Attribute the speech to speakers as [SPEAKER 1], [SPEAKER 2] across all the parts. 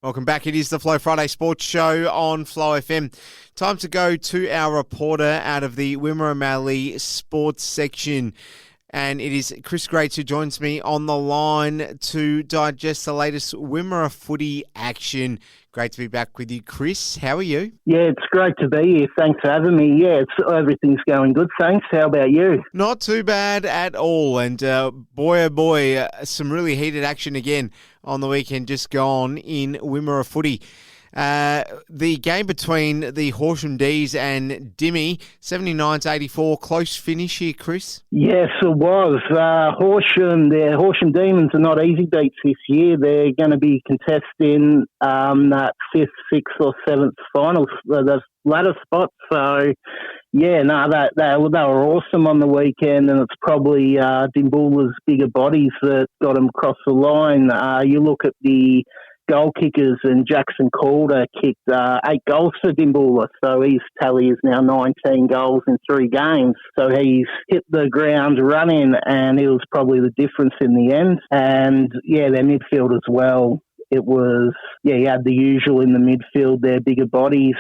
[SPEAKER 1] Welcome back. It is the Flow Friday Sports Show on Flow FM. Time to go to our reporter out of the Wimmera Mallee sports section. And it is Chris Graetz who joins me on the line to digest the latest Wimmera footy action. Great to be back with you, Chris. How are you?
[SPEAKER 2] Yeah, it's great to be here. Thanks for having me. Yeah, everything's going good, thanks. How about you?
[SPEAKER 1] Not too bad at all. And boy, oh boy, some really heated action again on the weekend just gone in Wimmera footy. The game between the Horsham D's and Dimmy, 79-84, close finish here, Chris.
[SPEAKER 2] Yes, it was. The Horsham Demons are not easy beats this year. They're going to be contesting that 5th, 6th or 7th finals, the latter spots. So, yeah, they were awesome on the weekend, and it's probably Dimboola's bigger bodies that got them across the line. You look at the goal kickers, and Jackson Calder kicked 8 goals for Wimmera, so his tally is now 19 goals in 3 games. So he's hit the ground running, and it was probably the difference in the end. And yeah, their midfield as well. It was, you had the usual in the midfield, their bigger bodies.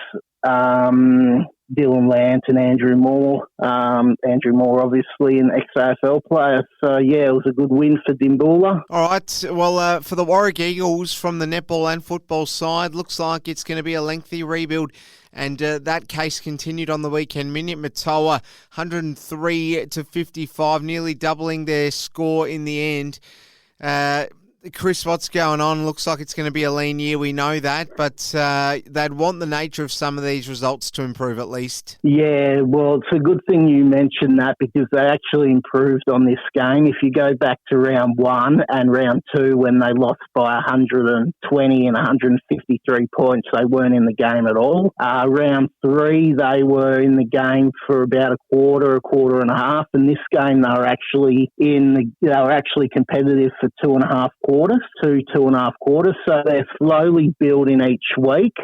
[SPEAKER 2] Dylan Lant and Andrew Moore. Andrew Moore, obviously, an ex-AFL player. So, yeah, it was a good win for Wimmera.
[SPEAKER 1] All right. Well, for the Warwick Eagles from the netball and football side, looks like it's going to be a lengthy rebuild. And that case continued on the weekend. Minyip-Matoa, 103-55, nearly doubling their score in the end. Chris, what's going on? Looks like it's going to be a lean year, we know that, but they'd want the nature of some of these results to improve at least.
[SPEAKER 2] Yeah, well, it's a good thing you mentioned that because they actually improved on this game. If you go back to round 1 and round 2 when they lost by 120 and 153 points, they weren't in the game at all. Round 3, they were in the game for about a quarter and a half, and this game they were actually competitive for 2.5 quarters, 2.5 quarters. So they're slowly building each week,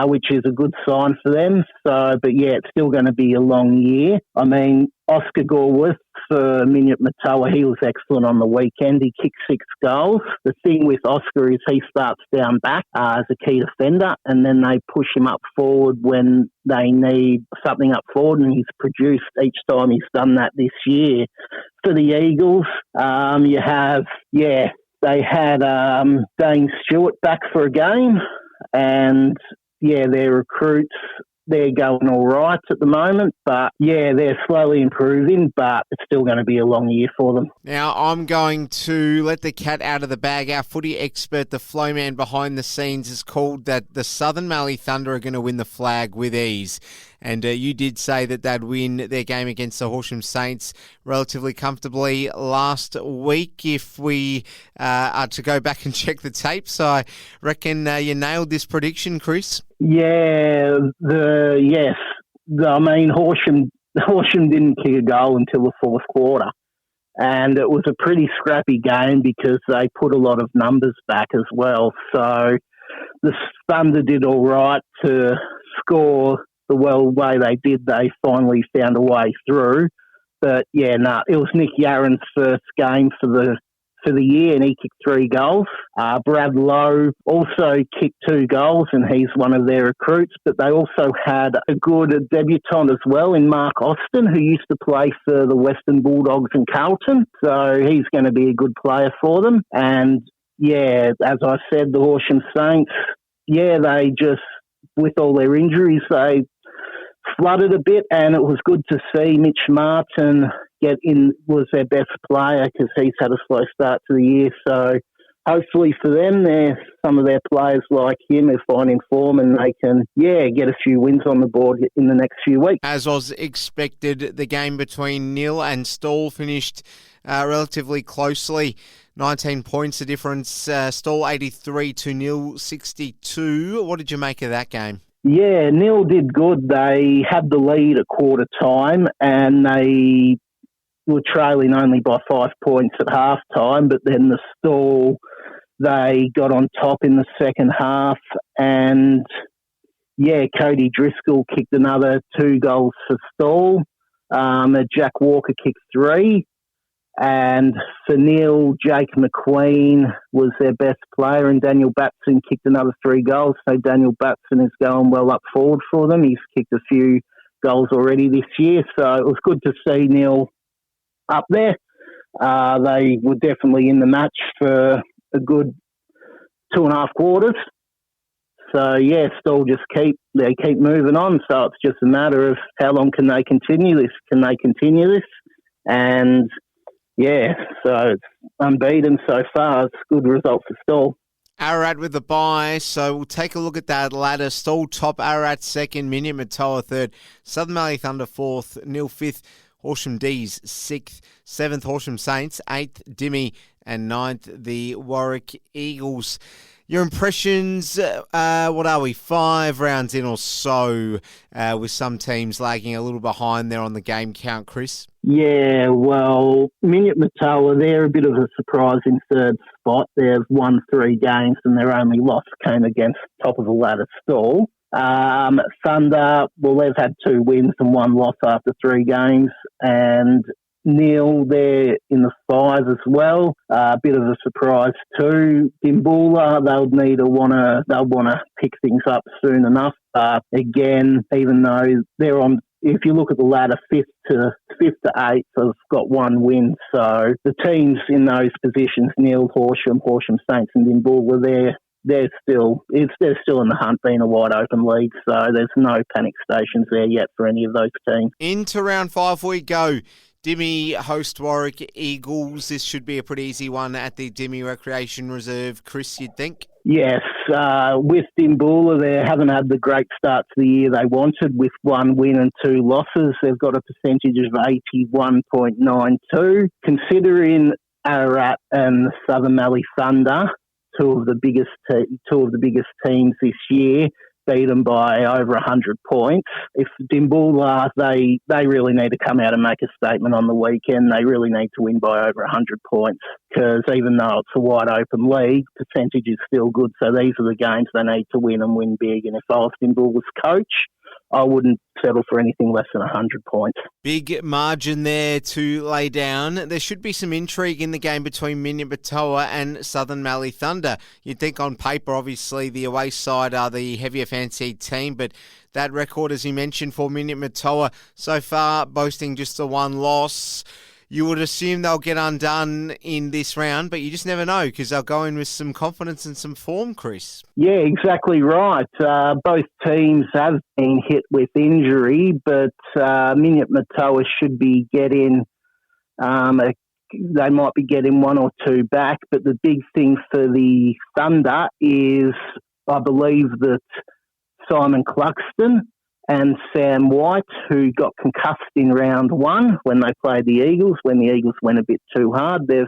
[SPEAKER 2] which is a good sign for them. So, but yeah, it's still going to be a long year. I mean, Oscar Gorworth for Minyip-Matoa, he was excellent on the weekend. He kicked 6 goals. The thing with Oscar is he starts down back as a key defender, and then they push him up forward when they need something up forward, and he's produced each time he's done that this year. For the Eagles, they had Dane Stewart back for a game, and yeah, their recruits, they're going all right at the moment, but yeah, they're slowly improving, but it's still going to be a long year for them.
[SPEAKER 1] Now, I'm going to let the cat out of the bag. Our footy expert, the flow man behind the scenes, has called that the Southern Mallee Thunder are going to win the flag with ease. And you did say that they'd win their game against the Horsham Saints relatively comfortably last week. If we are to go back and check the tapes, I reckon you nailed this prediction, Chris.
[SPEAKER 2] Yeah, Horsham didn't kick a goal until the 4th quarter. And it was a pretty scrappy game because they put a lot of numbers back as well. So the Thunder did all right to score the way they did. They finally found a way through. But, yeah, it was Nick Yarren's first game for the year, and he kicked 3 goals. Brad Lowe also kicked 2 goals, and he's one of their recruits. But they also had a good debutant as well in Mark Austin, who used to play for the Western Bulldogs and Carlton. So he's going to be a good player for them. And, yeah, as I said, the Horsham Saints, yeah, they just, with all their injuries, they flooded a bit, and it was good to see Mitch Martin was their best player because he's had a slow start to the year. So hopefully for them, some of their players like him are finding form and they can, get a few wins on the board in the next few weeks.
[SPEAKER 1] As was expected, the game between Nil and Stall finished relatively closely. 19 points the difference. Stall 83 to Nil 62. What did you make of that game?
[SPEAKER 2] Yeah, Nil did good. They had the lead at quarter time and they were trailing only by 5 points at half time, but then the Stall, they got on top in the second half and, Cody Driscoll kicked another 2 goals for Stall. Jack Walker kicked 3 And for Neil, Jake McQueen was their best player, and Daniel Batson kicked another 3 goals. So Daniel Batson is going well up forward for them. He's kicked a few goals already this year, so it was good to see Neil up there. They were definitely in the match for a good 2.5 quarters. So yeah, still just keep moving on. So it's just a matter of how long can they continue this? And yeah, so it's unbeaten so far. It's a good result for Stall.
[SPEAKER 1] Ararat with the bye, so we'll take a look at that ladder. Stall top, Ararat second, Minion Matoa third, Southern Mallee Thunder fourth, Nil fifth, Horsham D's sixth, seventh Horsham Saints, eighth Dimmy, and ninth the Warwick Eagles. Your impressions, what are we, 5 rounds in or so, with some teams lagging a little behind there on the game count, Chris?
[SPEAKER 2] Yeah, well, Minion Matoa, they're a bit of a surprise in third spot. They've won 3 games and their only loss came against top of the ladder Stall. Thunder, well, they've had 2 wins and 1 loss after 3 games. And Neil, they're in the 5 as well. A bit of a surprise too. Dimboola, they'll want to pick things up soon enough. Again, even though they're on, if you look at the ladder, 5th to 8th have got 1 win. So the teams in those positions, Neil, Horsham Saints, and Dimboola, they're still in the hunt, being a wide open league. So there's no panic stations there yet for any of those teams.
[SPEAKER 1] Into round 5 we go. Dimmy host Warwick Eagles. This should be a pretty easy one at the Dimmy Recreation Reserve. Chris, you'd think?
[SPEAKER 2] Yes. With Dimboola, they haven't had the great start to the year they wanted with 1 win and 2 losses. They've got a percentage of 81.92. Considering Ararat and the Southern Mallee Thunder, two of the biggest teams this year, beat them by over 100 points. If Dimboola, they really need to come out and make a statement on the weekend. They really need to win by over 100 points, because even though it's a wide open league, percentage is still good. So these are the games they need to win and win big. And if I was Dimboola's coach, I wouldn't settle for anything less than 100 points.
[SPEAKER 1] Big margin there to lay down. There should be some intrigue in the game between Minion Matoa and Southern Mallee Thunder. You'd think on paper, obviously, the away side are the heavier fancied team, but that record, as you mentioned, for Minion Matoa so far, boasting just the 1 loss. You would assume they'll get undone in this round, but you just never know, because they'll go in with some confidence and some form, Chris.
[SPEAKER 2] Yeah, exactly right. Both teams have been hit with injury, but Minion Matoa should be getting, they might be getting 1 or 2 back, but the big thing for the Thunder is, I believe that Simon Cluxton and Sam White, who got concussed in round 1 when they played the Eagles, when the Eagles went a bit too hard. They've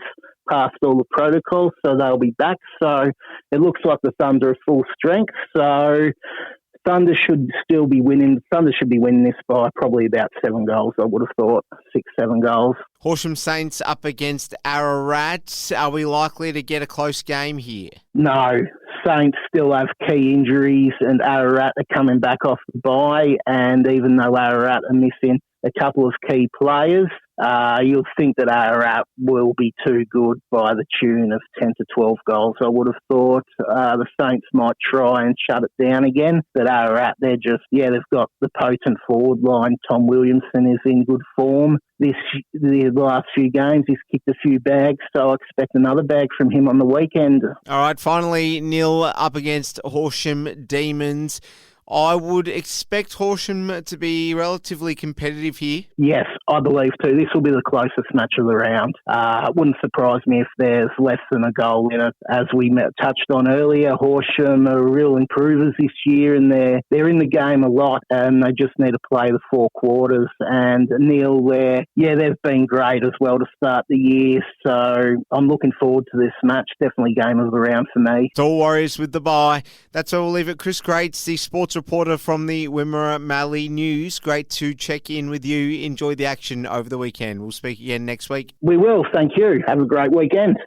[SPEAKER 2] passed all the protocols, so they'll be back. So it looks like the Thunder are full strength. So Thunder should still be winning. Thunder should be winning this by probably about 7 goals, I would have thought. 6-7 goals.
[SPEAKER 1] Horsham Saints up against Ararat. Are we likely to get a close game here?
[SPEAKER 2] No. Saints still have key injuries, and Ararat are coming back off the bye. And even though Ararat are missing a couple of key players, you'll think that Ararat will be too good by the tune of 10 to 12 goals. I would have thought the Saints might try and shut it down again. But Ararat, they've got the potent forward line. Tom Williamson is in good form. The last few games, he's kicked a few bags, so I expect another bag from him on the weekend.
[SPEAKER 1] All right, finally, Neil up against Horsham Demons. I would expect Horsham to be relatively competitive here. Yes,
[SPEAKER 2] I believe too. This will be the closest match of the round. It wouldn't surprise me if there's less than a goal in it. As we touched on earlier, Horsham are real improvers this year, and they're in the game a lot, and they just need to play the 4 quarters. And Neil, they've been great as well to start the year. So I'm looking forward to this match. Definitely game of the round for me.
[SPEAKER 1] It's all Warriors with the bye. That's where we'll leave it. Chris Graetz, the sports reporter from the Wimmera Mallee News. Great to check in with you. Enjoy the action over the weekend. We'll speak again next week.
[SPEAKER 2] We will. Thank you. Have a great weekend.